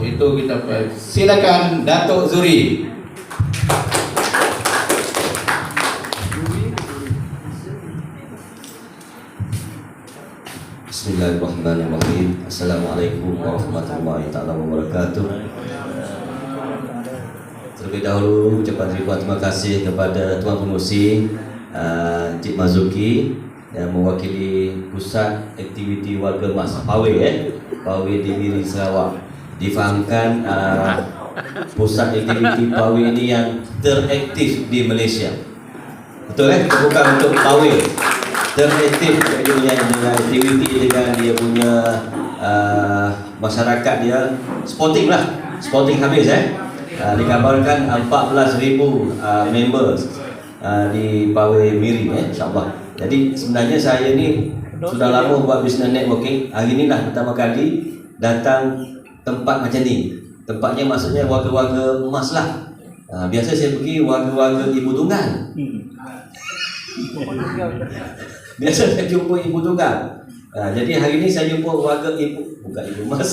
Itu kita silakan Datuk Zuri. Bismillahirrahmanirrahim. Assalamualaikum warahmatullahi taala wabarakatuh. Terlebih dahulu ucapan ribuan terima kasih kepada Tuan Pengurusi Cik Mazuki yang mewakili Pusat Aktiviti Warga Emas Pawe di Miri Sarawak. Difahamkan pusat aktiviti Pawe ini yang teraktif di Malaysia. Betul bukan untuk Pawe. Teraktif dengan aktiviti, dengan dia punya masyarakat dia sporting lah, sporting habis dikabarkan 14,000 members di Pawe Miri insyaAllah. Jadi sebenarnya saya ni sudah lama buat business networking. Hari ni lah pertama kali datang tempat macam ni. Tempatnya maksudnya warga-warga emas lah. Biasa saya pergi warga-warga Ibu Tunggal. Biasa saya jumpa Ibu Tunggal. Jadi hari ni saya jumpa warga bukan ibu emas,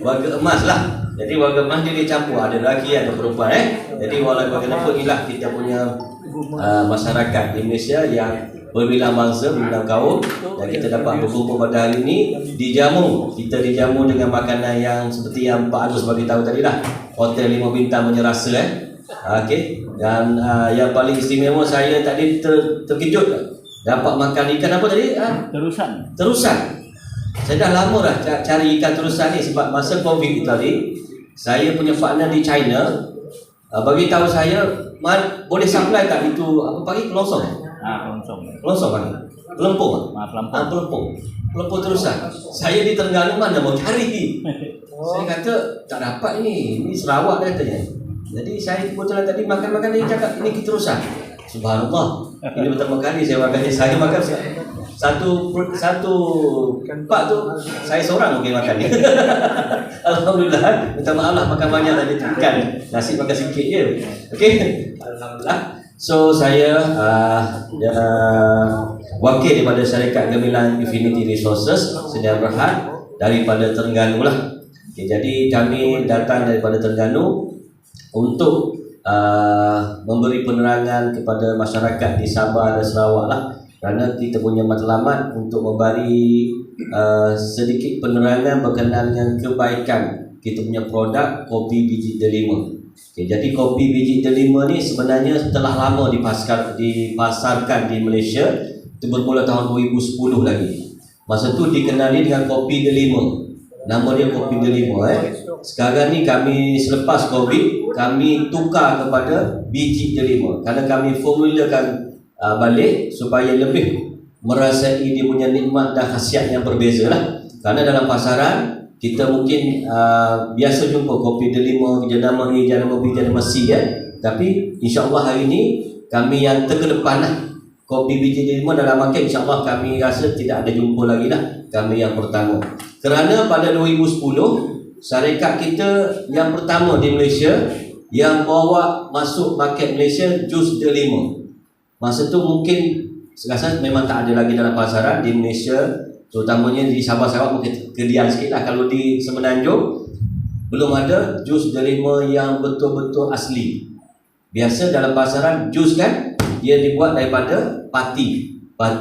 warga emas lah. Jadi warga emas dia campur, ada lelaki ada perempuan Jadi walaupun bagaimanapun inilah kita punya masyarakat di Malaysia yang berbilang bangsa, berbilang kaum, dan kita dapat berkumpul pada hari ini dijamu. Kita dijamu dengan makanan yang seperti yang Pak Agus bagi tahu tadi lah, hotel 5 bintang punya rasa okey. Dan yang paling istimewa saya tadi terkejut dapat makan ikan apa tadi? Terusan. Saya dah lama dah cari ikan terusan ni sebab masa Covid tadi saya punya partner di China bagi tahu saya boleh supply tak itu apa pagi kelongsong. Kelongsong kan? Pelempung. Pelempung terusan. Saya di Terengganu mana mau cari. Saya kata tak dapat ini Sarawak dah katanya. Jadi saya kebetulan tadi makan dia cakap ini terusan. Subhanallah. Ini pertama kali saya makan ni. Saya makan satu tempat tu saya seorang mungkin makan ni. Alhamdulillah. Minta maaf lah makan banyak tadi ikan. Nasi makan sikit je. Okey. Alhamdulillah. So saya wakil daripada syarikat Gemilang Infinity Resources Sedia Berhad daripada Terengganu lah. Okay, jadi kami datang daripada Terengganu untuk memberi penerangan kepada masyarakat di Sabah dan Sarawak lah, kerana kita punya matlamat untuk memberi sedikit penerangan berkenaan dengan kebaikan kita punya produk kopi biji delima. Okay, jadi kopi biji delima ni sebenarnya telah lama dipasarkan di Malaysia. Itu bermula tahun 2010 lagi. Masa tu dikenali dengan kopi delima. Nama dia kopi delima. Sekarang ni kami selepas Covid kami tukar kepada biji delima kerana kami formulakan balik supaya lebih merasai dia punya nikmat dan khasiat yang berbeza lah. Kerana dalam pasaran kita mungkin biasa jumpa kopi delima, jenama A, jenama B, jenama C tapi insyaAllah hari ini kami yang terkedepan lah. Kopi biji delima dalam market insyaAllah kami rasa tidak ada jumpa lagi lah. Kami yang pertama. Kerana pada 2010 syarikat kita yang pertama di Malaysia yang bawa masuk market Malaysia jus delima. Masa tu mungkin rasa memang tak ada lagi dalam pasaran di Malaysia, terutamanya di Sabah Sarawak mungkin kedian sikit lah. Kalau di Semenanjung belum ada jus delima yang betul-betul asli. Biasa dalam pasaran jus kan dia dibuat daripada pati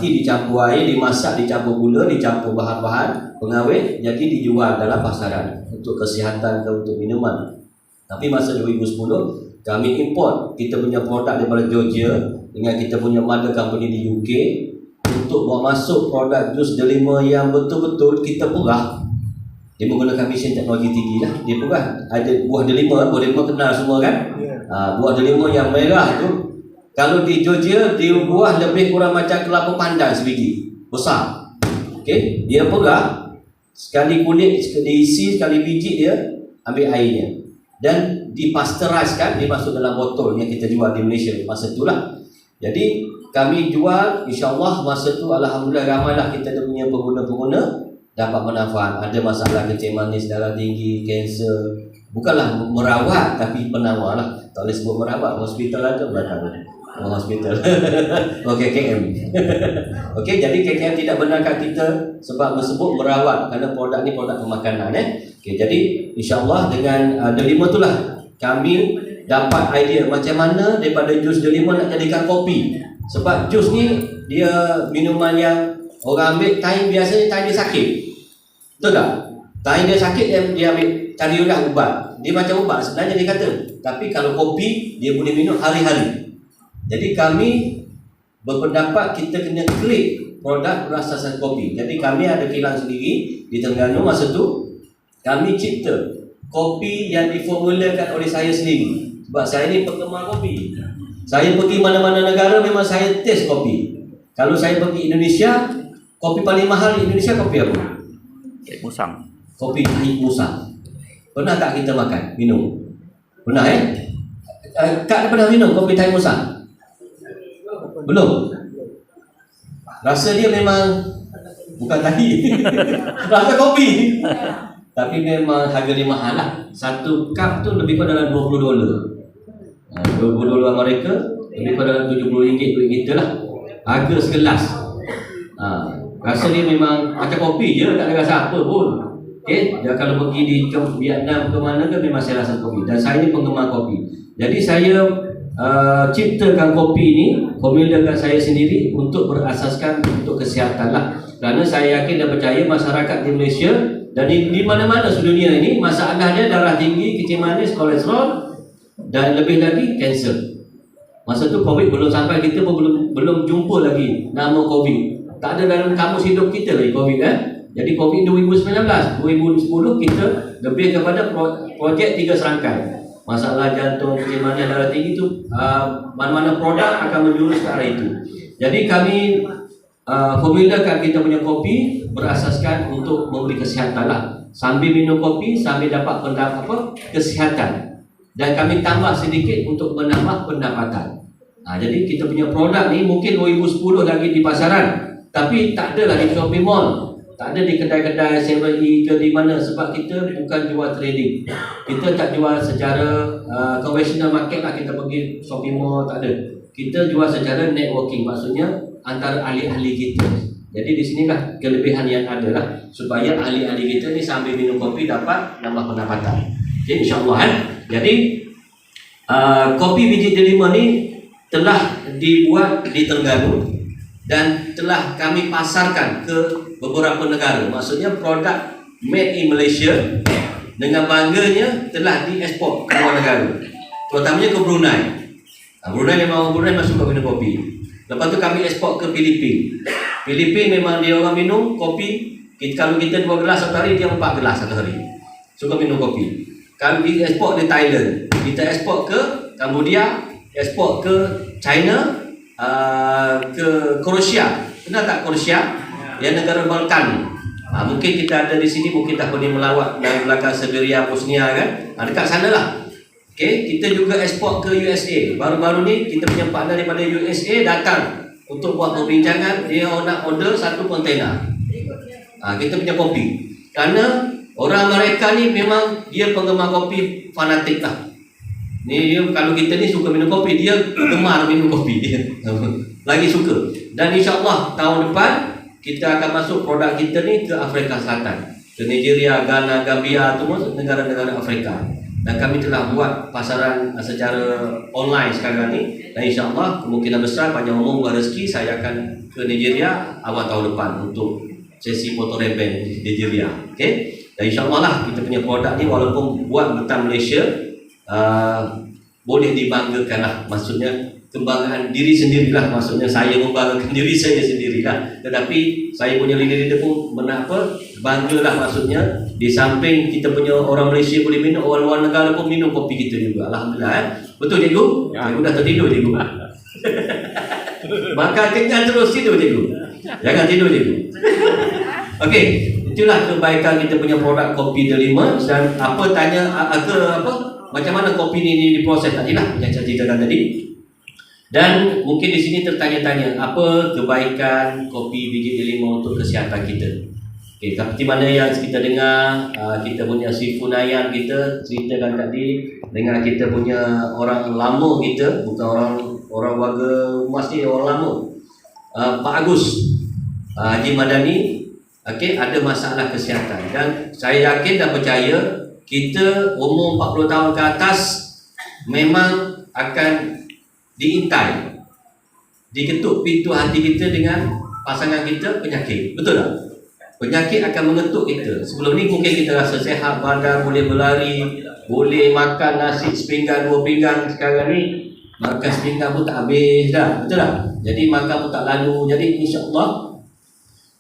dicampur air, dimasak, dicampur gula, dicampur bahan-bahan pengawet, jadi dijual dalam pasaran untuk kesihatan atau untuk minuman. Tapi masa 2010 kami import kita punya produk daripada Georgia dengan kita punya mother company di UK untuk bawa masuk produk jus delima yang betul-betul kita perah. Dia menggunakan mesin teknologi tinggi lah. Dia perah. Ada buah delima kenal semua kan? Buah delima yang merah tu kalau di Georgia dia buah lebih kurang macam kelapa pandan sebiji besar. Okey, dia perah sekali kulit diisi, sekali biji dia ambil airnya dan dipasteuriskan, dia masuk dalam botol yang kita jual di Malaysia masa itulah. Jadi kami jual insya-Allah masa tu alhamdulillah ramailah kita punya pengguna-pengguna dapat manfaat. Ada masalah kencing manis, darah tinggi, kanser, bukanlah merawat tapi penawar lah. Tak boleh sebut merawat, hospital ada belakang. hospital. Okey, KM. Okey, jadi KM tidak benarkan kita sebab tersebut merawat kerana produk ni produk pemakanan Okey, jadi insya-Allah dengan delima itulah kami dapat idea macam mana daripada jus delima nak jadikan kopi. Sebab jus ni dia minuman yang orang ambil time biasanya time dia sakit. Betul tak? Time dia sakit dia ambil cari ubat. Dia macam ubat sebenarnya dia kata. Tapi kalau kopi dia boleh minum hari-hari. Jadi kami berpendapat kita kena klik produk berasaskan kopi. Jadi kami ada kilang sendiri di Terengganu masa tu. Kami cipta kopi yang diformulakan oleh saya sendiri. Sebab saya ni penggemar kopi. Saya pergi mana-mana negara memang saya test kopi. Kalau saya pergi Indonesia, kopi paling mahal di Indonesia kopi apa? Musang. Kopi Tahi Musang. Pernah tak kita makan, minum? Pernah Kak pernah minum kopi Tahi Musang? Belum? Rasa dia memang bukan tahi. Rasa kopi. Tapi memang harga dia mahal lah. Satu cup tu lebih kurang dalam $20. $20 Amerika, lebih kurang dalam RM70 duit kita lah. Harga segelas. Rasa dia memang macam kopi je, tak ada rasa apa pun. Okay? Dia kalau pergi di Vietnam ke mana ke memang saya rasa kopi. Dan saya ni penggemar kopi. Jadi saya ciptakan kopi ni, formulakan saya sendiri untuk berasaskan untuk kesihatan lah. Kerana saya yakin dan percaya masyarakat di Malaysia dan di mana-mana seluruh dunia ini masalahnya darah tinggi, kecil manis, kolesterol dan lebih lagi kanser. Masa tu COVID belum sampai, kita pun belum jumpa lagi nama COVID. Tak ada dalam kamus hidup kita lagi COVID Jadi COVID 2019, 2010 kita lebih kepada projek 3 serangkai. Masalah jantung, kecil manis, darah tinggi tu mana-mana produk akan menjurus ke arah itu. Jadi kami formulakan kita punya kopi berasaskan untuk memberi kesihatan lah. Sambil minum kopi, sambil dapat kesihatan. Dan kami tambah sedikit untuk menambah pendapatan. Jadi kita punya produk ni mungkin 2010 lagi di pasaran, tapi tak ada lah di shopping mall, tak ada di kedai-kedai 7E ke di mana, sebab kita bukan jual trading. Kita tak jual secara conventional market lah, kita pergi shopping mall, tak ada. Kita jual secara networking, maksudnya antara ahli-ahli kita. Jadi di sinilah kelebihan yang ada lah, supaya ahli-ahli kita ni sambil minum kopi dapat nambah pendapatan. Okay, insyaAllah Jadi kopi biji delima ni telah dibuat di Terengganu dan telah kami pasarkan ke beberapa negara. Maksudnya produk made in Malaysia dengan bangganya telah diekspor ke luar negara, terutamanya ke Brunei. Brunei memang suka minum kopi. Lepas tu kami ekspor ke Filipina. Filipina memang dia orang minum kopi. Kalau kita 2 gelas satu hari, dia 4 gelas satu hari. Suka minum kopi. Kalau kita ekspor di Thailand, kita ekspor ke Cambodia, ekspor ke China, ke Croatia. Kenal tak Croatia? Yang negara Balkan. Mungkin kita ada di sini, mungkin tak pernah melawat dari belakang Siberia, Bosnia kan? Dekat sana lah. Okay, kita juga ekspor ke USA. Baru-baru ni kita punya partner daripada USA datang untuk buat perbincangan. Dia nak order 1 kontainer. Kita punya kopi. Kerana orang Amerika ni memang dia penggemar kopi fanatik lah. Ni dia, kalau kita ni suka minum kopi, dia gemar minum kopi. Lagi suka. Dan insya-Allah tahun depan kita akan masuk produk kita ni ke Afrika Selatan, ke Nigeria, Ghana, Gambia, semua negara-negara Afrika. Dan kami telah buat pasaran secara online sekarang ni. Dan insya-Allah kemungkinan besar panjang umur buat rezeki, saya akan ke Nigeria awal tahun depan untuk sesi foto rebel di Nigeria. Okey. Dan insya-Allah lah kita punya produk ni walaupun buat bukan Malaysia, boleh dibanggakan lah. Maksudnya kebanggaan diri sendirilah, maksudnya saya membanggakan diri saya sendirilah. Tetapi saya punya leader-leader pun banggalah, maksudnya di samping kita punya orang Malaysia boleh minum, orang luar negara pun minum kopi kita juga. Alhamdulillah. Betul cikgu? Cikgu dah tertidur cikgu. Makan kenyang terus tidur cikgu. Jangan tidur cikgu. Okey, itulah kebaikan kita punya produk kopi delima. Dan macam mana kopi ni diproses tadilah yang saya ceritakan tadi. Dan mungkin di sini tertanya-tanya, apa kebaikan kopi biji delima untuk kesihatan kita? Okey, seperti mana yang kita dengar, kita punya si Funayan kita ceritakan tadi, dengan kita punya orang lama kita, bukan orang orang warga Umas ni orang lama. Pak Agus Haji Madani, okey, ada masalah kesihatan dan saya yakin dan percaya kita umur 40 tahun ke atas memang akan diintai, diketuk pintu hati kita dengan pasangan kita penyakit. Betul tak? Penyakit akan mengetuk kita. Sebelum ni mungkin kita rasa sehat, badan boleh berlari, boleh makan nasi sepinggan, 2 pinggan. Sekarang ni makan sepinggan pun tak habis dah. Betul tak? Jadi makan pun tak lalu. Jadi insya-Allah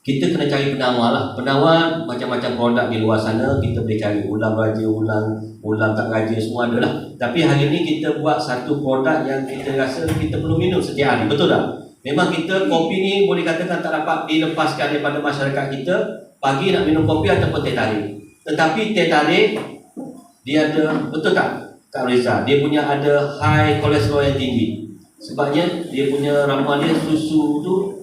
kita kena cari penawar lah. Penawar macam-macam produk di luar sana kita boleh cari. Ulam raja, ulam tak raja, semua ada lah. Tapi hari ni kita buat satu produk yang kita rasa kita perlu minum setiap hari. Betul tak? Memang kita kopi ni boleh katakan tak dapat dilepaskan daripada masyarakat kita. Pagi nak minum kopi ataupun teh tarik. Tetapi teh tarik dia ada, betul tak Kak Reza? Dia punya ada high kolesterol yang tinggi. Sebabnya dia punya ramuan dia susu tu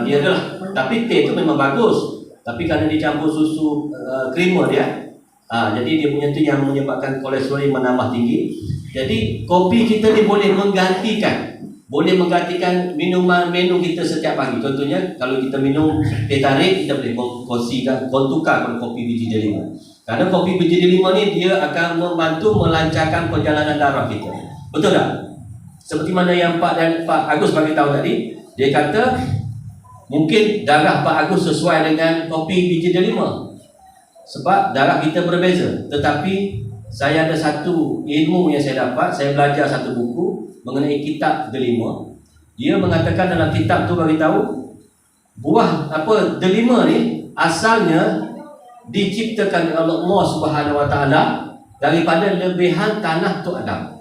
dia adalah. Tapi teh tu memang bagus. Tapi kerana dicampur susu creamer dia, jadi dia punya tu yang menyebabkan kolesterol yang menambah tinggi. Jadi kopi kita ni boleh menggantikan minuman menu kita setiap pagi. Contohnya kalau kita minum teh tarik, kita boleh tukarkan kopi biji delima. Karena kopi biji delima ni dia akan membantu melancarkan perjalanan darah kita. Betul tak? Seperti mana yang Pak Agus bagi tahu tadi, dia kata mungkin darah Pak Agus sesuai dengan kopi biji delima. Sebab darah kita berbeza. Tetapi saya ada satu ilmu yang saya dapat, saya belajar satu buku mengenai kitab delima. Dia mengatakan dalam kitab tu bagi tahu buah delima ni asalnya diciptakan oleh Allah Subhanahu Wa Taala daripada lebihan tanah Tok Adam.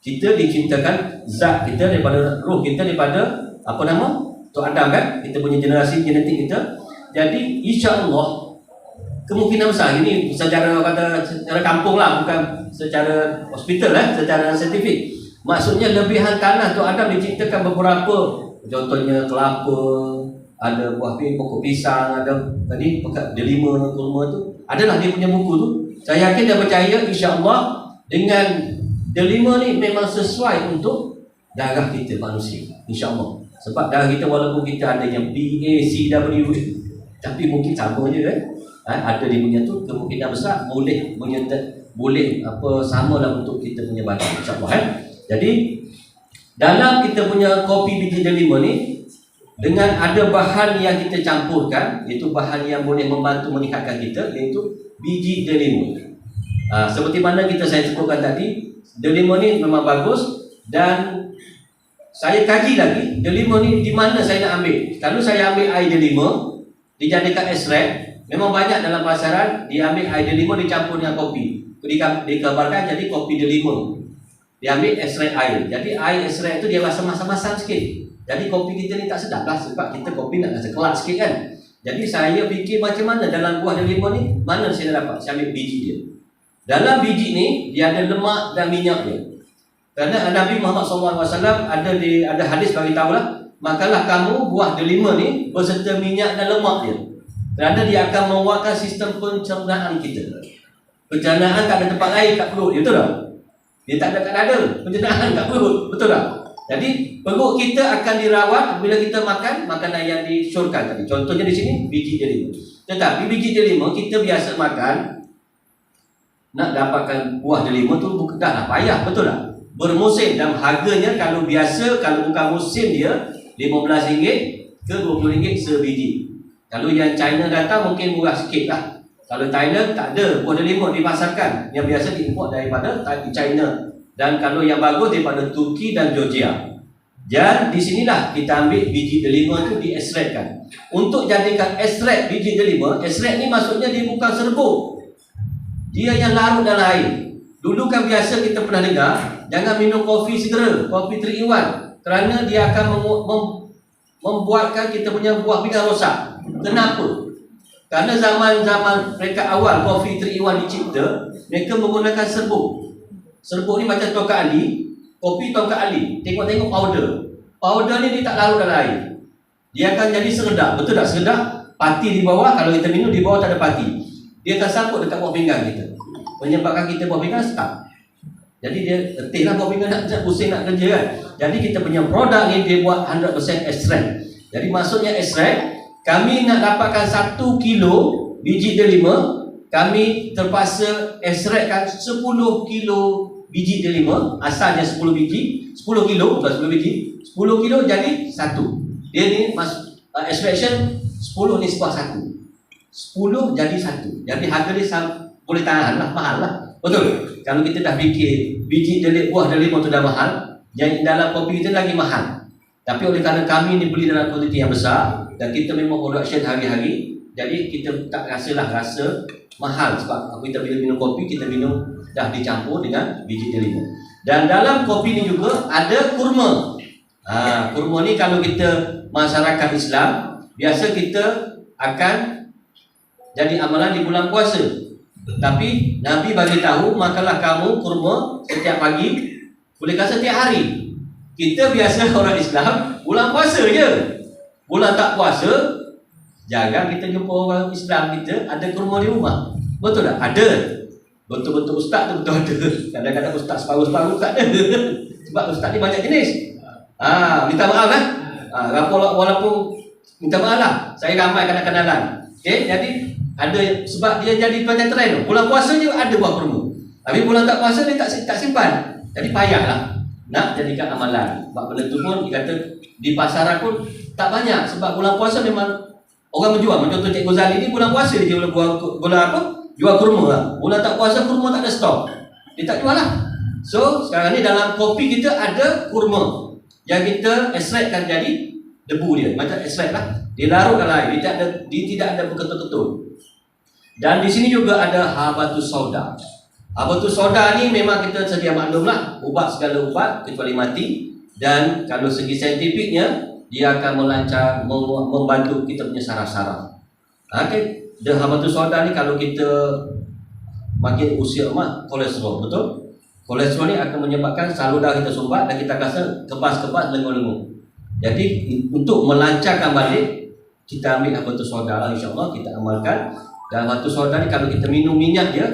Kita diciptakan zat kita daripada roh kita daripada Tok Adam kan? Kita punya generasi genetik kita. Jadi insya-Allah kemungkinan besar ini secara kampung lah, bukan secara hospital secara saintifik. Maksudnya lebihan tanah Tok Adam diciptakan beberapa, contohnya kelapa, ada buah pokok pisang, ada tadi delima, kurma tu. Adalah dia punya buku tu. Saya yakin dan percaya insya-Allah dengan delima ni memang sesuai untuk darah kita manusia. InsyaAllah. Sebab darah kita walaupun kita ada yang BACW, tapi mungkin sama je kan. Ada dia punya tu kemungkinan besar boleh sama lah untuk kita punya badan insya-Allah Jadi dalam kita punya kopi biji delima ni dengan ada bahan yang kita campurkan, iaitu bahan yang boleh membantu meningkatkan kita, iaitu biji delima. Seperti mana saya sebutkan tadi, delima ni memang bagus dan saya kaji lagi delima ni di mana saya nak ambil. Kalau saya ambil air delima dijadikan ekstrak, memang banyak dalam pasaran diambil air delima dicampur dengan kopi. Dikabarkan jadi kopi delima. Diambil ekstrak air. Jadi air ekstrak itu dia rasa masam-masam sikit. Jadi kopi kita ni tak sedap lah sebab kita kopi nak rasa kelak sikit kan. Jadi saya fikir macam mana dalam buah delima ni, mana saya dapat? Saya ambil biji dia. Dalam biji ni dia ada lemak dan minyak dia. Kerana Nabi Muhammad SAW ada hadis bagi tahulah, makanlah kamu buah delima ni berserta minyak dan lemak dia. Kerana dia akan menguatkan sistem pencernaan kita. Pencernaan tak ada tempat air kat perut, betul tak? Dia tak ada kat dada, pencernaan kat perut, betul tak? Jadi perut kita akan dirawat bila kita makan makanan yang disyorkan tadi. Contohnya di sini biji delima. Tetapi biji delima kita biasa makan, nak dapatkan buah delima tu dah lah payah, betul tak? Bermusim dan harganya kalau biasa, kalau bukan musim dia RM15 ke RM20 sebiji. Kalau yang China datang mungkin murah sikit lah. Kalau Thailand tak ada buah delima dipasarkan, yang biasa diimport daripada China. Dan kalau yang bagus daripada Turki dan Georgia. Dan di sinilah kita ambil biji delima tu diekstrakkan. Untuk jadikan ekstrak biji delima, ekstrak ni maksudnya dia bukan serbuk. Dia yang larut dalam air. Dulu kan biasa kita pernah dengar, jangan minum kopi segera, kopi 3 in 1. Kerana dia akan membuatkan kita punya buah pinggan rosak. Kenapa? Karena zaman-zaman mereka awal kopi 3 in 1 dicipta, mereka menggunakan serbuk. Serbuk ni macam tongkat ali, kopi tongkat ali. Tengok-tengok powder. Powder ni dia tak larut dalam air. Dia akan jadi seredap. Betul tak seredap? Pati di bawah, kalau kita minum di bawah tak ada pati. Dia akan sangkut dekat buah pinggan kita. Menyebabkan kita buah pinggan stuck. Jadi dia letih lah kopi nak pusing nak kerja kan. Jadi kita punya produk ni dia buat 100% extract. Jadi maksudnya extract, kami nak dapatkan 1 kilo biji delima, kami terpaksa ekstrakkan 10 kilo biji delima. Asalnya 10 biji, 10 kilo bukan 10 biji, 10 kilo jadi 1. Dia ni extraction 10 nisbah 1, 10 jadi 1. Jadi harga dia boleh tahan lah, mahal lah. Betul? Kalau kita dah fikir biji buah delima tu dah mahal, yang dalam kopi kita lagi mahal. Tapi oleh kerana kami ni beli dalam kuantiti yang besar dan kita memang production hari-hari, jadi kita tak rasalah rasa mahal. Sebab kita bila minum kopi, kita minum dah dicampur dengan biji delima. Dan dalam kopi ni juga ada kurma. Kurma ni kalau kita masyarakat Islam, biasa kita akan jadi amalan di bulan puasa. Tapi Nabi bagi tahu, makanlah kamu kurma setiap pagi, boleh kata setiap hari. Kita biasa orang Islam bulan puasa je. Bulan tak puasa, jarang kita jumpa orang Islam kita ada kurma di rumah. Betul tak? Ada. Betul-betul ustaz tu betul ada. Kadang-kadang ustaz separuh-separuh tak ada. Sebab ustaz ni banyak jenis. Minta maaf lah. Walaupun minta maaf lah, saya ramai kenalan. Okay, jadi ada sebab dia jadi macam trend. Bulan puasa je ada buah kurma. Tapi bulan tak puasa dia tak simpan. Jadi payahlah nak jadikan amalan. Sebab benda tu pun dikata di pasaran pun tak banyak. Sebab bulan puasa memang orang menjual. Macam contoh Cikgu Zali ni bulan puasa dia jual jual kurma lah. Bulan tak puasa kurma tak ada stok, dia tak jual lah. So sekarang ni dalam kopi kita ada kurma yang kita ekstrakkan jadi debu dia. Macam ekstrak lah, dia larutkan air, dia tidak ada berketul-ketul. Dan di sini juga ada habatus sauda. Habatus sauda ni memang kita sedia maklum lah, ubat segala ubat kecuali mati. Dan kalau segi saintifiknya, dia akan membantu kita punya saraf-saraf. Okay. Dan habatus sauda ni kalau kita makin usia kolesterol, betul? Kolesterol ni akan menyebabkan saluran kita sumbat dan kita rasa kebas-kebas, lengur-lengur. Jadi untuk melancarkan balik, kita ambil habatus sauda lah, insyaAllah kita amalkan. Dan habatus sauda ni kalau kita minum minyak dia,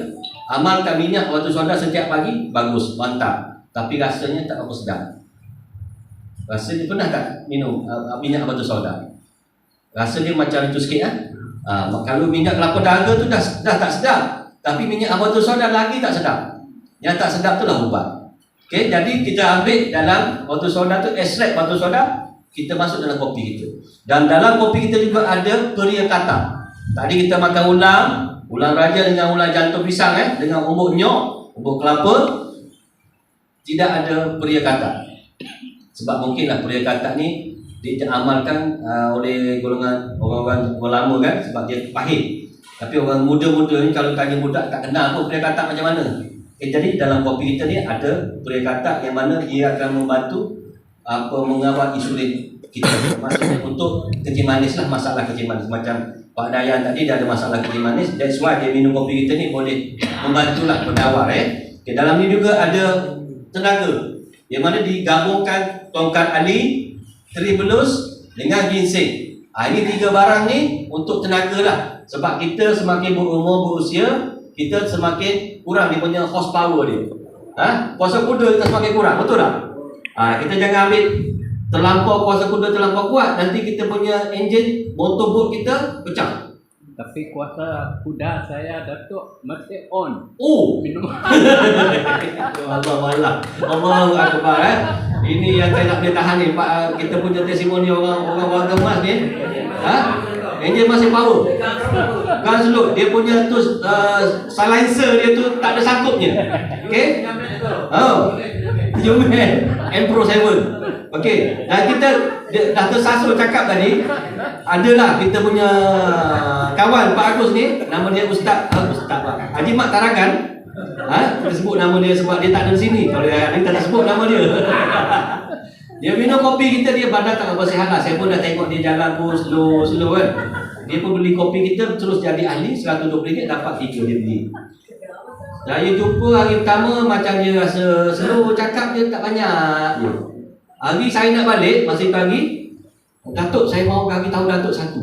amalkan minyak habatus sauda setiap pagi, bagus, mantap. Tapi rasanya tak apa sedap. Rasanya pernah tak minum minyak habatus sauda? Rasa dia macam itu sikit kan? Kalau minyak kelapa dahaga tu dah tak sedap. Tapi minyak habatus sauda lagi tak sedap. Yang tak sedap tu lah ubat. Okay, jadi kita ambil dalam habatus sauda tu, ekstrak habatus sauda, kita masuk dalam kopi kita. Dan dalam kopi kita juga ada peria kata. Tadi kita makan ulang raja dengan ulang jantung pisang dengan umbuk nyok, umbuk kelapa. Tidak ada peria kata. Sebab mungkinlah peria kata ni diamalkan oleh golongan orang-orang lama kan, sebab dia pahit. Tapi orang muda-muda ni kalau tanya budak tak kenal pun peria kata macam mana. Jadi dalam kopi kita ni ada peria kata yang mana dia akan membantu mengawal insulin kita. Maksudnya untuk kencing manis lah, masalah kencing manis. Macam Pak Dayan tadi dia ada masalah kencing manis, that's why dia minum kopi kita ni boleh membantulah penawar. Okay, dalam ni juga ada tenaga yang mana digabungkan tongkat ali, tribulus dengan ginseng. Ini 3 barang ni untuk tenaga lah. Sebab kita semakin berumur, berusia, kita semakin kurang dia punya horsepower dia. Kuasa kuda kita semakin kurang, betul tak? Kita jangan ambil terlampau kuasa kuda terlampau kuat, nanti kita punya enjin motorboat kita pecah. Tapi kuasa kuda saya Datuk mesti on. Minum. Allah Allahu Akbar. Ini yang saya nak boleh tahan ni Pak, kita punya testimoni orang gemas ni. Enjin masih power. Kan slow, dia punya tu silencer dia tu tak ada sangkupnya. Okey? Human Pro 7. Okey, dan kita dah tersasul cakap tadi. Adalah kita punya kawan Pak Agus ni, nama dia Ustaz Pak Haji Mat Tarakan. Kita sebut nama dia sebab dia tak ada di sini. Kalau dia tak sebut nama dia. Dia minum kopi kita, dia badan tak apa sihat lah. Saya pun dah tengok dia jalan pun slow kan. Dia pun beli kopi kita terus jadi ahli, RM120 dapat 3 dia beli. Saya jumpa hari pertama macam dia rasa slow, cakap dia tak banyak je. Hari saya nak balik, masih pagi, Datuk saya mau bagi tahu Datuk satu.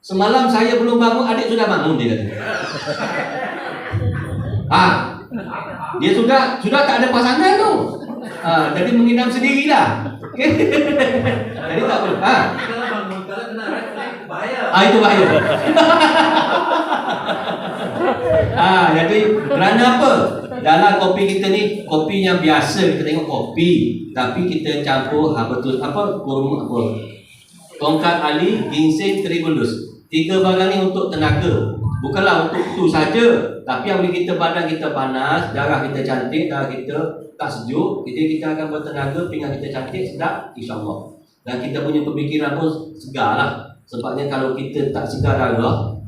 Semalam saya belum bangun, adik sudah bangun dia kata. Dia sudah tak ada pasangan tu. Jadi mengidam sendiri dah. Okey. Jadi tak perlu. Kalau bangun kalau kena bahaya. Itu bahaya. Jadi kerana apa? Dalam kopi kita ni, kopi yang biasa kita tengok kopi, tapi kita campur betul kurma tongkat ali, ginseng, tribulus. 3 barang ni untuk tenaga. Bukanlah untuk tu saja, tapi apabila kita badan kita panas, darah kita cantik, darah kita tak sejuk, jadi kita akan bertenaga, pinggang kita cantik, sedap, insya-Allah. Dan kita punya pemikiran pun segar lah. Sebabnya kalau kita tak segar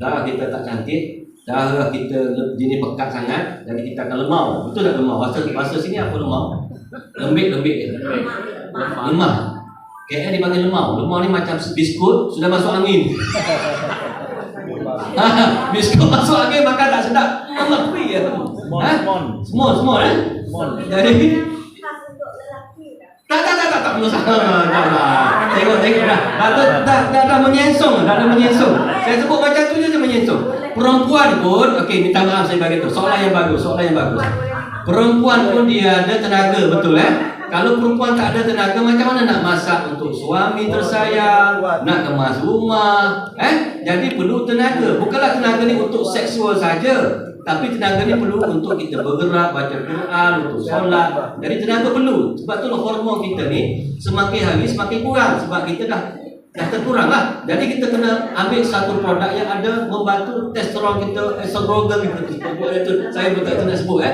darah kita tak cantik, darah kita jenis pekat sangat, jadi kita akan lemau. Betul tak lemau? Bahasa sini apa lemau? Lembik. Lemah. KL dipanggil lemau. Lemau ni macam biskut sudah masuk angin. Biskut masuk angin makan tak sedap. Allah free ya. Semua Jadi tak perlu salah. Tengok dah menyensung. Saya sebut macam tu je menyensung. Perempuan pun, okey, minta maaf saya bagi tu. Soalan yang bagus. Perempuan pun dia ada tenaga, betul Kalau perempuan tak ada tenaga, macam mana nak masak untuk suami tersayang, nak kemas rumah, Jadi perlu tenaga. Bukanlah tenaga ni untuk seksual saja, tapi tenaga ni perlu untuk kita bergerak, baca Quran, untuk solat. Jadi tenaga perlu. Sebab tu hormon kita ni semakin hari semakin kurang, sebab kita dah terkurang lah. Jadi kita kena ambil satu produk yang ada membantu testosteron kita, estrogen kita. Saya pun tak nak sebut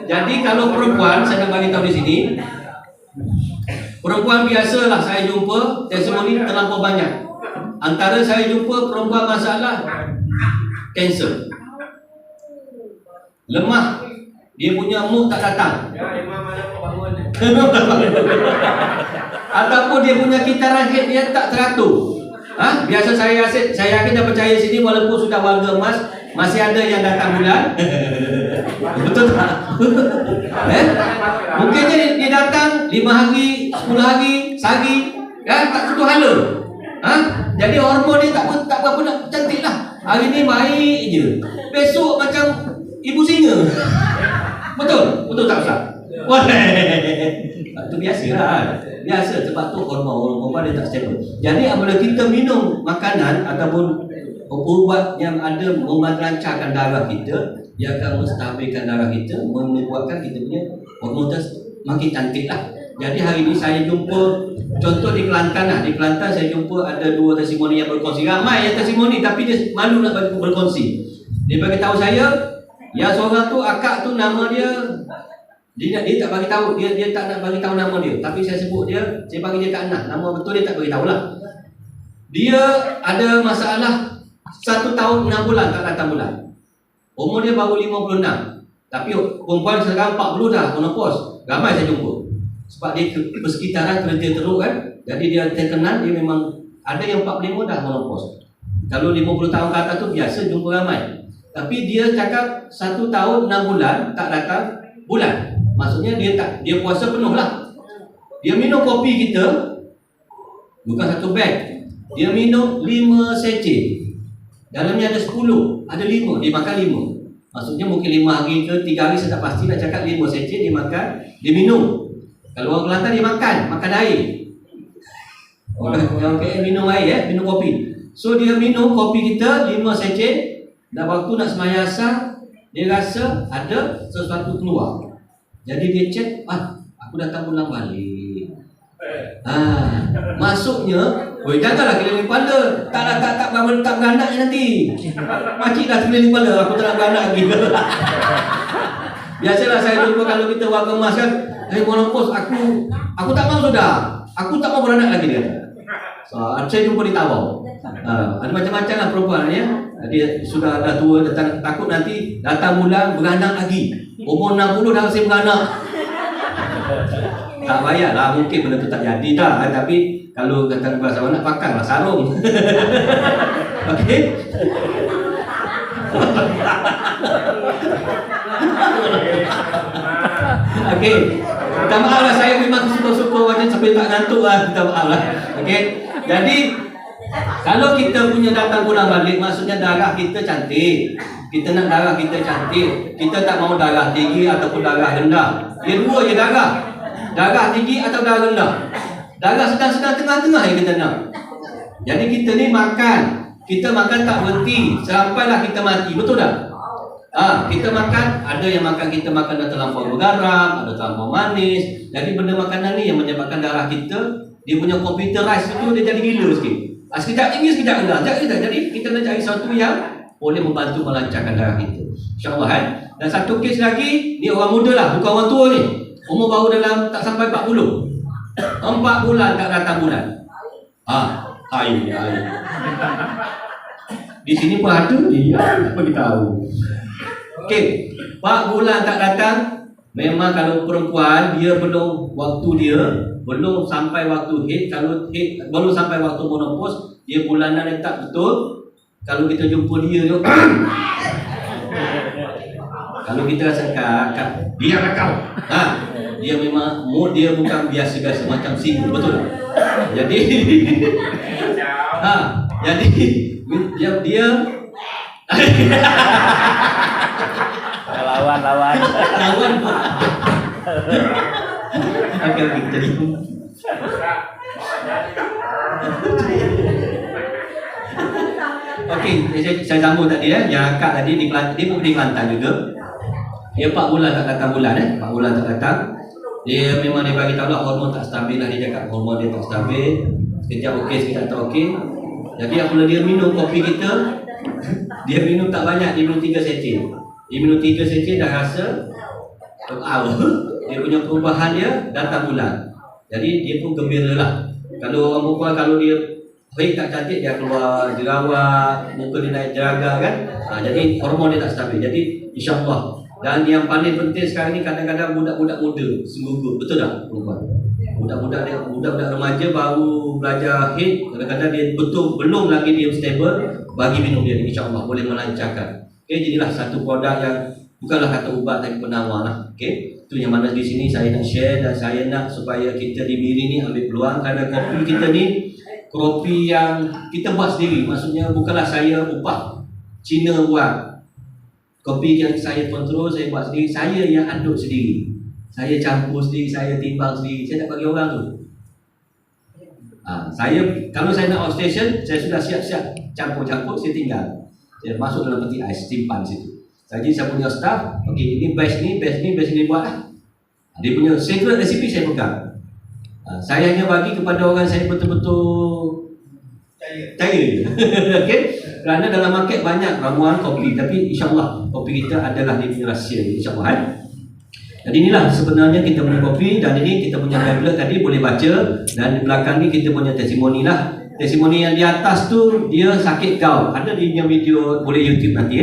Jadi kalau perempuan, saya nak bagi tahu di sini, perempuan biasalah saya jumpa testimoni terlampau banyak. Antara saya jumpa perempuan masalah kanser, lemah, dia punya mood tak datang. Ataupun dia punya kitaran head dia tak teratur. Biasa saya yakin dah percaya sini, walaupun sudah warga emas, masih ada yang datang bulan. Betul tak? Mungkinnya dia datang 5 hari, 10 hari, sehari, tak tentu hala. Jadi hormon dia tak berapa nak cantik lah. Hari ni baik je, besok macam ibu singa. Betul tak Ustaz? Itu biasalah. Biasa, sebab tu hormon dia tak stable. Jadi apabila kita minum makanan ataupun ubat yang ada melancarkan darah kita, dia akan menstabilkan darah kita, membuatkan kita punya hormon makin cantik lah. Jadi hari ini saya jumpa contoh di Kelantan Di Kelantan saya jumpa ada 2 testimoni yang berkongsi. Ramai yang testimoni tapi dia malu nak berkongsi. Dia bagi tahu saya, yang seorang tu akak tu nama dia tak bagi tahu, dia tak nak bagi tahu nama dia, tapi saya sebut dia, saya bagi dia tak nak. Nama betul dia tak bagi tahulah. Dia ada masalah 1 tahun 6 bulan tak datang bulan. Umur dia baru 56. Tapi perempuan sekarang 40 dah menopause. Ramai saya jumpa. Sebab dia persekitaran kerja teruk Jadi dia terkenal, dia memang ada yang 45 dah menopause. Kalau 50 tahun ke atas tu biasa jumpa ramai. Tapi dia cakap 1 tahun 6 bulan tak datang bulan. Maksudnya dia puasa penuh lah. Dia minum kopi kita, bukan 1 beg. Dia minum 5 seceh. Dalamnya ada 10, ada 5, dia makan 5. Maksudnya mungkin 5 hari ke 3 hari, saya tak pasti nak cakap 5 seceh dia makan, dia minum. Kalau orang Kelantan dia makan air. Orang KL minum air minum kopi. So dia minum kopi kita 5 seceh, dan waktu nak sembahyang asar, dia rasa ada sesuatu keluar. Jadi dia cek, aku datang pulang balik. Masuknya, janganlah keliling kepala. Tak beranak nanti. Makcik dah keliling kepala, aku tak nak beranak lagi. Biasalah saya jumpa kalau kita warga emas kan, monopause, aku tak mau sudah. Aku tak mau beranak lagi dia. So, saya jumpa di Tawau. Ada macam-macam lah perempuan dia sudah dah tua, takut nanti datang bulan beranak lagi. Umur 60 dah masih beranak. Tak payahlah, mungkin benda tu tak jadi dah. Tapi kalau kata bahasa anak, pakanglah sarung. Okey. Okey. Minta maaf lah, saya memang suka-suka macam sampai tak ngantuk lah. Minta maaf lah. Okey. Jadi kalau kita punya datang pulang balik, maksudnya darah kita cantik. Kita nak darah kita cantik. Kita tak mau darah tinggi ataupun darah rendah. Dia dua je darah. Darah tinggi atau darah rendah. Darah sedang-sedang tengah-tengah yang kita nak. Jadi kita ni makan. Kita makan tak berhenti sampailah kita mati. Betul tak? Kita makan, ada yang makan kita makan dah terlampau bergaram, ada terlampau manis. Jadi benda makanan ni yang menyebabkan darah kita, dia punya computerized tu dia jadi gila sikit. Sekejap tinggi, sekejap rendah. Jadi kita nak cari sesuatu yang boleh membantu melancarkan darah kita. InsyaAllah kan. Dan satu kes lagi, ni orang muda lah, bukan orang tua ni. Umur baru dalam tak sampai 40. 4 bulan tak datang bulan. Air. Di sini pun ada, tak beritahu. Okey, 4 bulan tak datang. Memang kalau perempuan, dia belum waktu dia, belum sampai waktu haid. Kalau haid, belum sampai waktu menopause, dia bulanan dia tak betul. Kalau kita jumpa dia tu kalau kita rasa biar kau. Dia memang mood dia bukan biasa-biasa macam single, betul tak? Jadi jadi dia lawan. Okey, jadi okey, saya sambung tadi yang akak tadi dia pun di Kelantan juga. Dia 4 bulan tak datang bulan 4 bulan tak datang. Dia memang dia bagi tahu lah hormon tak stabil lah, dia cakap hormon dia tak stabil. Sekejap okey, sekejap tak okey. Jadi apabila dia minum kopi kita, dia minum tak banyak, dia minum 3 sachet. Dia minum 3 sachet dah rasa dia punya perubahan dia datang bulan. Jadi dia pun gembira lah. Kalau orang perempuan, kalau dia haid tak cantik, dia keluar jerawat, muka dia naik jeraga kan. Jadi hormon dia tak stabil. Jadi insyaAllah. Dan yang paling penting sekarang ni, kadang-kadang budak-budak muda senggugut, betul tak perempuan? Budak-budak remaja baru belajar haid, kadang-kadang dia betul belum lagi dia stable, bagi minum dia insyaAllah boleh melancarkan. Jadilah satu produk yang bukanlah kata ubat tapi penawar lah. Itu yang mana di sini saya nak share, dan saya nak supaya kita di Miri ni ambil peluang, kerana kopi kita ni kopi yang kita buat sendiri. Maksudnya bukanlah saya upah Cina buat. Kopi yang saya kontrol, saya buat sendiri, saya yang aduk sendiri, saya campur sendiri, saya timbang sendiri, saya tak bagi orang tu. Saya kalau saya nak outstation, saya sudah siap-siap campur-campur, saya tinggal, saya masuk dalam peti ais, simpan situ. Jadi saya punya staff, okey, ini best ni buat lah. Dia punya secret recipe saya pegang. Saya hanya bagi kepada orang saya betul-betul percaya je. Okey, kerana dalam market banyak ramuan kopi, tapi insyaAllah kopi kita adalah dia punya rahsia, insyaAllah. Jadi inilah sebenarnya kita punya kopi, dan ini kita punya pamphlet tadi boleh baca, dan di belakang ni kita punya testimoni lah. Testimoni yang di atas tu dia sakit gout, ada di video, boleh YouTube nanti